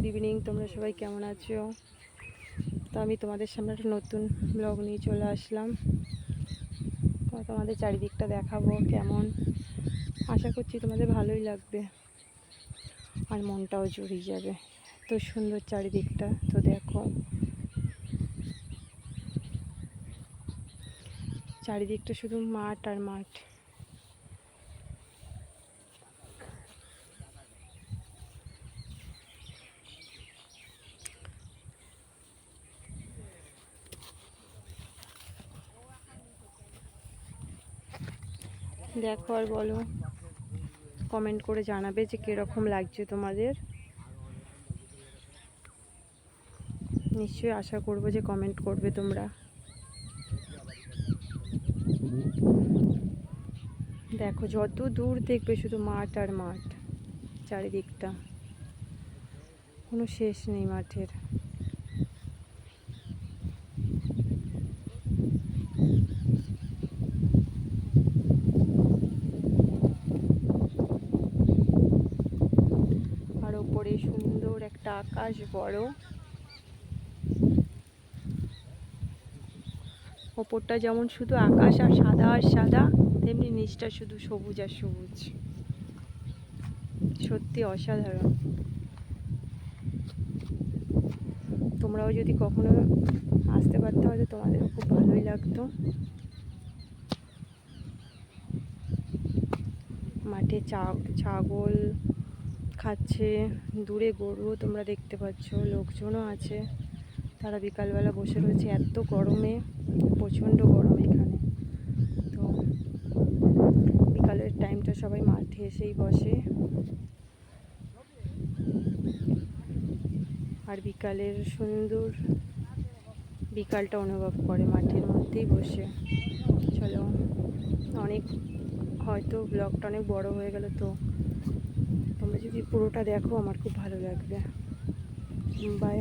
Good evening. তোমরা সবাই কেমন আছো? তো আমি তোমাদের সামনে একটা নতুন ব্লগ নিয়ে চলে আসলাম। তোমাদের চারিদিকটা দেখাবো কেমন। আশা করছি তোমাদের ভালোই লাগবে আর মনটাও জুড়িয়ে যাবে। তো সুন্দর চারিদিকটা, তো দেখো চারিদিকটা শুধু মাঠ আর মাঠ। দেখো আর বলো, কমেন্ট করে জানাবে যে কীরকম লাগছে তোমাদের। নিশ্চয়ই আশা করবো যে কমেন্ট করবে তোমরা। দেখো যত দূর দেখবে শুধু মাঠ আর মাঠ, চারিদিকটা কোনো শেষ নেই মাঠের। আর ওপরে সুন্দর একটা আকাশ, বড় ওপরটা যেমন শুধু আকাশ আর সাদা, তেমনি নিচটা শুধু সবুজ আর সবুজ। সত্যি অসাধারণ। তোমরাও যদি কখনো আসতে পারতে হয়তো তোমাদেরও খুব ভালোই লাগতো। মাঠে ছাগল খাচ্ছে, দূরে গরুও তোমরা দেখতে পাচ্ছ, লোকজনও আছে। তারা বিকালবেলা বসে রয়েছে এত গরমে, প্রচণ্ড গরম এখানে। তো বিকালের টাইমটা সবাই মাঠে এসেই বসে, আর বিকালের সুন্দর বিকালটা অনুভব করে মাঠের মধ্যেই বসে। চলো, অনেক হয়তো ব্লগটা অনেক বড় হয়ে গেল, তো তোমরা যদি পুরোটা দেখো আমার খুব ভালো লাগবে। বাই।